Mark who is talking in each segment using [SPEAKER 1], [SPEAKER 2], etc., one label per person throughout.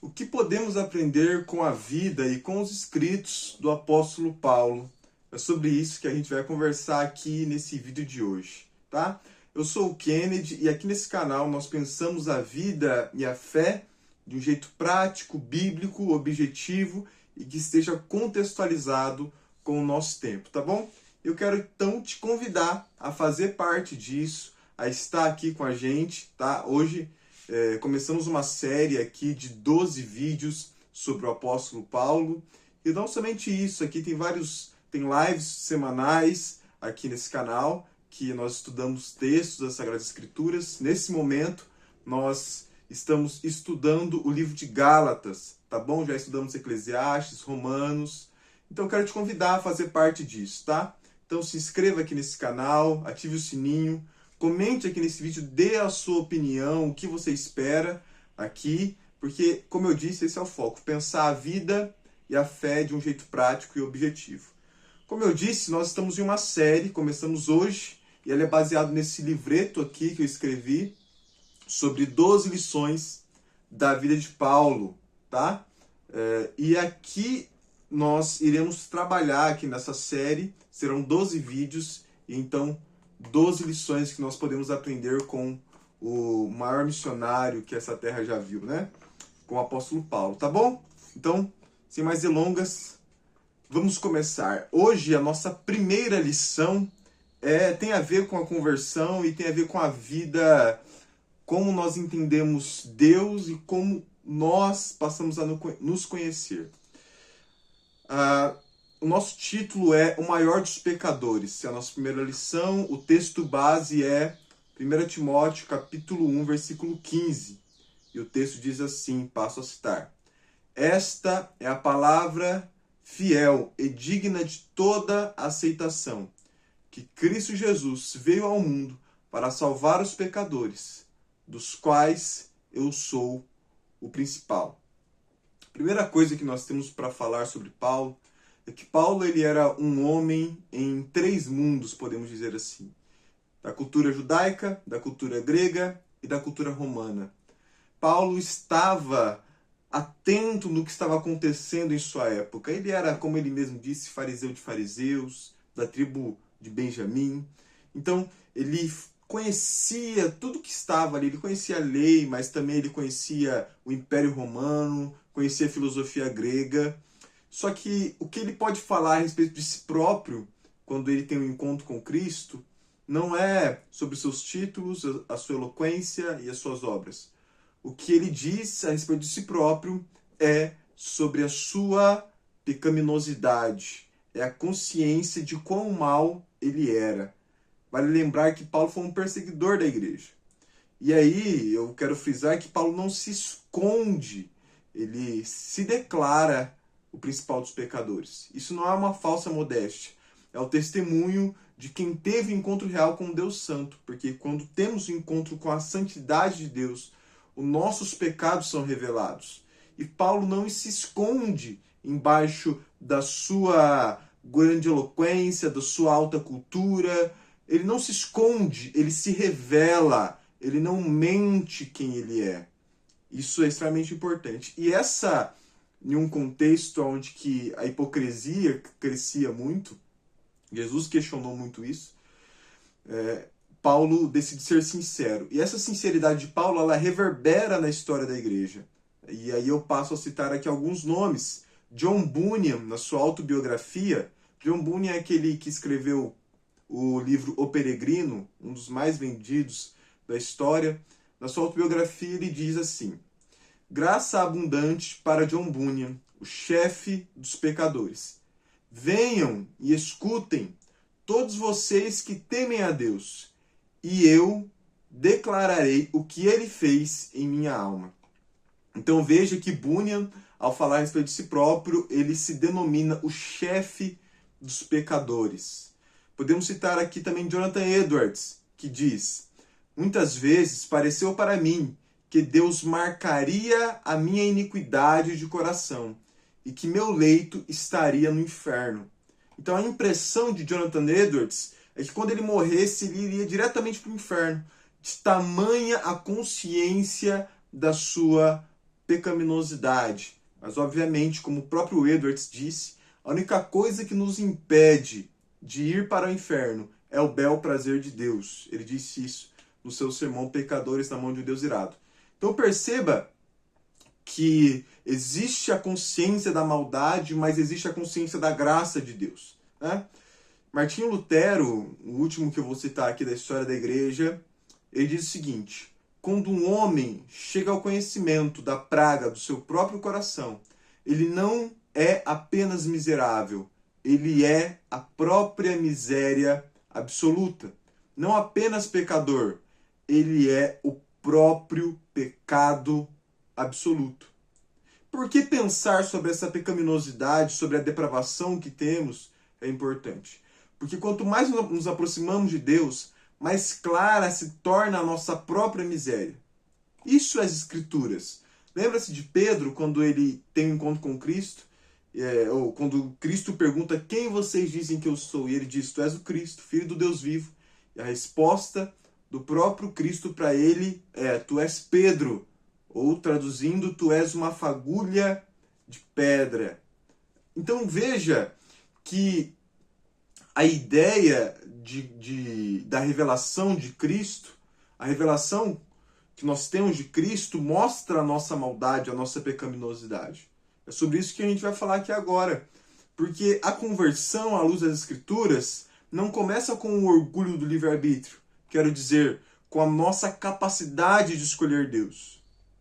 [SPEAKER 1] O que podemos aprender com a vida e com os escritos do apóstolo Paulo? É sobre isso que a gente vai conversar aqui nesse vídeo de hoje, tá? Eu sou o Kennedy e aqui nesse canal nós pensamos a vida e a fé de um jeito prático, bíblico, objetivo e que esteja contextualizado com o nosso tempo, tá bom? Eu quero então te convidar a fazer parte disso, a estar aqui com a gente, tá? Hoje começamos uma série aqui de 12 vídeos sobre o apóstolo Paulo. E não somente isso, aqui tem lives semanais aqui nesse canal, que nós estudamos textos das Sagradas Escrituras. Nesse momento, nós estamos estudando o livro de Gálatas, tá bom? Já estudamos Eclesiastes, Romanos. Então, eu quero te convidar a fazer parte disso, tá? Então, se inscreva aqui nesse canal, ative o sininho, comente aqui nesse vídeo, dê a sua opinião, o que você espera aqui, porque, como eu disse, esse é o foco, pensar a vida e a fé de um jeito prático e objetivo. Como eu disse, nós estamos em uma série, começamos hoje, e ela é baseada nesse livreto aqui que eu escrevi, sobre 12 lições da vida de Paulo, tá? E aqui nós iremos trabalhar aqui nessa série, serão 12 vídeos, e então 12 lições que nós podemos aprender com o maior missionário que essa terra já viu, né? Com o apóstolo Paulo, tá bom? Então, sem mais delongas, vamos começar. Hoje a nossa primeira lição tem a ver com a conversão e tem a ver com a vida, como nós entendemos Deus e como nós passamos a nos conhecer. O nosso título é O Maior dos Pecadores. É a nossa primeira lição. O texto base é 1 Timóteo, capítulo 1, versículo 15. E o texto diz assim, passo a citar. Esta é a palavra fiel e digna de toda aceitação, que Cristo Jesus veio ao mundo para salvar os pecadores, dos quais eu sou o principal. A primeira coisa que nós temos para falar sobre Paulo é que Paulo ele era um homem em 3 mundos, podemos dizer assim. Da cultura judaica, da cultura grega e da cultura romana. Paulo estava atento no que estava acontecendo em sua época. Ele era, como ele mesmo disse, fariseu de fariseus, da tribo de Benjamim. Então, ele conhecia tudo que estava ali. Ele conhecia a lei, mas também ele conhecia o Império Romano, conhecia a filosofia grega. Só que o que ele pode falar a respeito de si próprio, quando ele tem um encontro com Cristo, não é sobre seus títulos, a sua eloquência e as suas obras. O que ele diz a respeito de si próprio é sobre a sua pecaminosidade, é a consciência de quão mal ele era. Vale lembrar que Paulo foi um perseguidor da igreja. E aí eu quero frisar que Paulo não se esconde, ele se declara o principal dos pecadores. Isso não é uma falsa modéstia. É o testemunho de quem teve encontro real com Deus Santo. Porque quando temos um encontro com a santidade de Deus, os nossos pecados são revelados. E Paulo não se esconde embaixo da sua grandiloquência, da sua alta cultura. Ele não se esconde, ele se revela. Ele não mente quem ele é. Isso é extremamente importante. E em um contexto onde que a hipocrisia crescia muito, Jesus questionou muito isso, Paulo decide ser sincero. E essa sinceridade de Paulo, ela reverbera na história da igreja. E aí eu passo a citar aqui alguns nomes. John Bunyan, na sua autobiografia, John Bunyan é aquele que escreveu o livro O Peregrino, um dos mais vendidos da história. Na sua autobiografia ele diz assim: graça abundante para John Bunyan, o chefe dos pecadores. Venham e escutem, todos vocês que temem a Deus, e eu declararei o que ele fez em minha alma. Então veja que Bunyan, ao falar a respeito de si próprio, ele se denomina o chefe dos pecadores. Podemos citar aqui também Jonathan Edwards, que diz: muitas vezes pareceu para mim que Deus marcaria a minha iniquidade de coração e que meu leito estaria no inferno. Então a impressão de Jonathan Edwards é que quando ele morresse, ele iria diretamente para o inferno, de tamanha a consciência da sua pecaminosidade. Mas, obviamente, como o próprio Edwards disse, a única coisa que nos impede de ir para o inferno é o bel prazer de Deus. Ele disse isso no seu sermão Pecadores na Mão de um Deus Irado. Então perceba que existe a consciência da maldade, mas existe a consciência da graça de Deus, né? Martinho Lutero, o último que eu vou citar aqui da história da igreja, ele diz o seguinte: quando um homem chega ao conhecimento da praga do seu próprio coração, ele não é apenas miserável, ele é a própria miséria absoluta. Não apenas pecador, ele é o próprio pecado absoluto. Por que pensar sobre essa pecaminosidade, sobre a depravação que temos, é importante? Porque quanto mais nos aproximamos de Deus, mais clara se torna a nossa própria miséria. Isso é as Escrituras. Lembra-se de Pedro, quando ele tem um encontro com Cristo, ou quando Cristo pergunta: quem vocês dizem que eu sou? E ele diz: tu és o Cristo, Filho do Deus vivo. E a resposta do próprio Cristo para ele é: tu és Pedro. Ou, traduzindo, tu és uma fagulha de pedra. Então veja que a ideia da revelação de Cristo, a revelação que nós temos de Cristo, mostra a nossa maldade, a nossa pecaminosidade. É sobre isso que a gente vai falar aqui agora. Porque a conversão à luz das Escrituras não começa com o orgulho do livre-arbítrio, quero dizer, com a nossa capacidade de escolher Deus.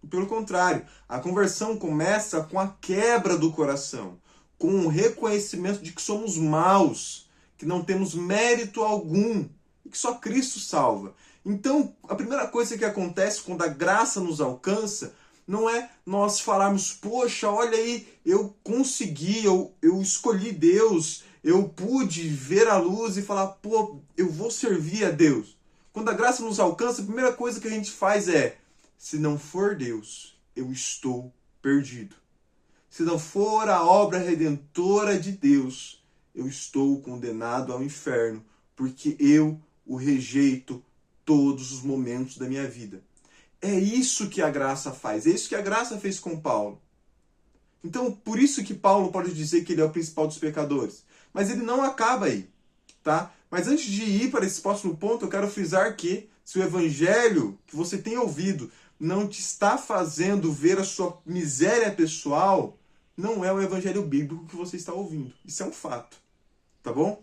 [SPEAKER 1] Pelo contrário, a conversão começa com a quebra do coração, com o reconhecimento de que somos maus, que não temos mérito algum e que só Cristo salva. Então, a primeira coisa que acontece quando a graça nos alcança não é nós falarmos: poxa, olha aí, eu consegui, eu escolhi Deus, eu pude ver a luz e falar: pô, eu vou servir a Deus. Quando a graça nos alcança, a primeira coisa que a gente faz é: se não for Deus, eu estou perdido. Se não for a obra redentora de Deus, eu estou condenado ao inferno, porque eu o rejeito todos os momentos da minha vida. É isso que a graça faz, é isso que a graça fez com Paulo. Então, por isso que Paulo pode dizer que ele é o principal dos pecadores. Mas ele não acaba aí, tá? Mas antes de ir para esse próximo ponto, eu quero frisar que se o evangelho que você tem ouvido não te está fazendo ver a sua miséria pessoal, não é o evangelho bíblico que você está ouvindo. Isso é um fato, tá bom?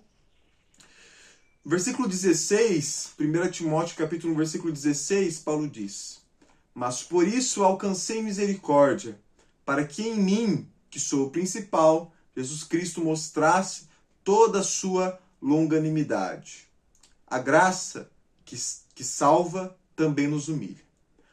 [SPEAKER 1] Versículo 16, 1 Timóteo capítulo 1, versículo 16, Paulo diz: mas por isso alcancei misericórdia, para que em mim, que sou o principal, Jesus Cristo mostrasse toda a sua longanimidade. A graça que salva também nos humilha.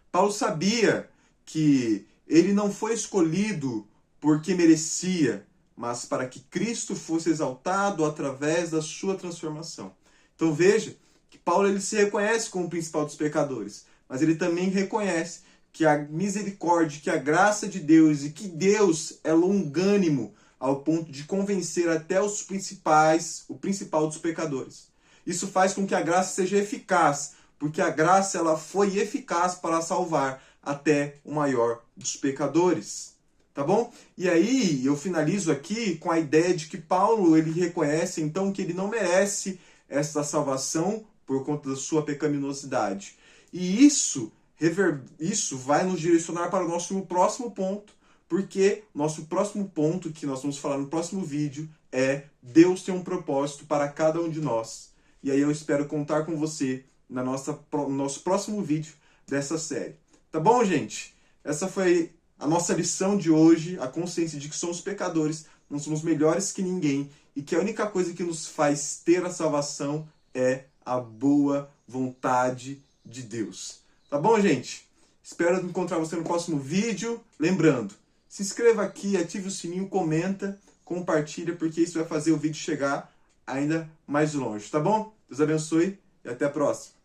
[SPEAKER 1] Paulo sabia que ele não foi escolhido porque merecia, mas para que Cristo fosse exaltado através da sua transformação. Então veja que Paulo ele se reconhece como o principal dos pecadores, mas ele também reconhece que a misericórdia, que a graça de Deus e que Deus é longânimo ao ponto de convencer até o principal dos pecadores. Isso faz com que a graça seja eficaz, porque a graça ela foi eficaz para salvar até o maior dos pecadores. Tá bom? E aí eu finalizo aqui com a ideia de que Paulo ele reconhece então que ele não merece essa salvação por conta da sua pecaminosidade. E isso vai nos direcionar para o nosso próximo ponto, porque nosso próximo ponto, que nós vamos falar no próximo vídeo, é: Deus tem um propósito para cada um de nós. E aí eu espero contar com você no nosso próximo vídeo dessa série. Tá bom, gente? Essa foi a nossa lição de hoje, a consciência de que somos pecadores, não somos melhores que ninguém, e que a única coisa que nos faz ter a salvação é a boa vontade de Deus. Tá bom, gente? Espero encontrar você no próximo vídeo. Lembrando, se inscreva aqui, ative o sininho, comenta, compartilha, porque isso vai fazer o vídeo chegar ainda mais longe, tá bom? Deus abençoe e até a próxima.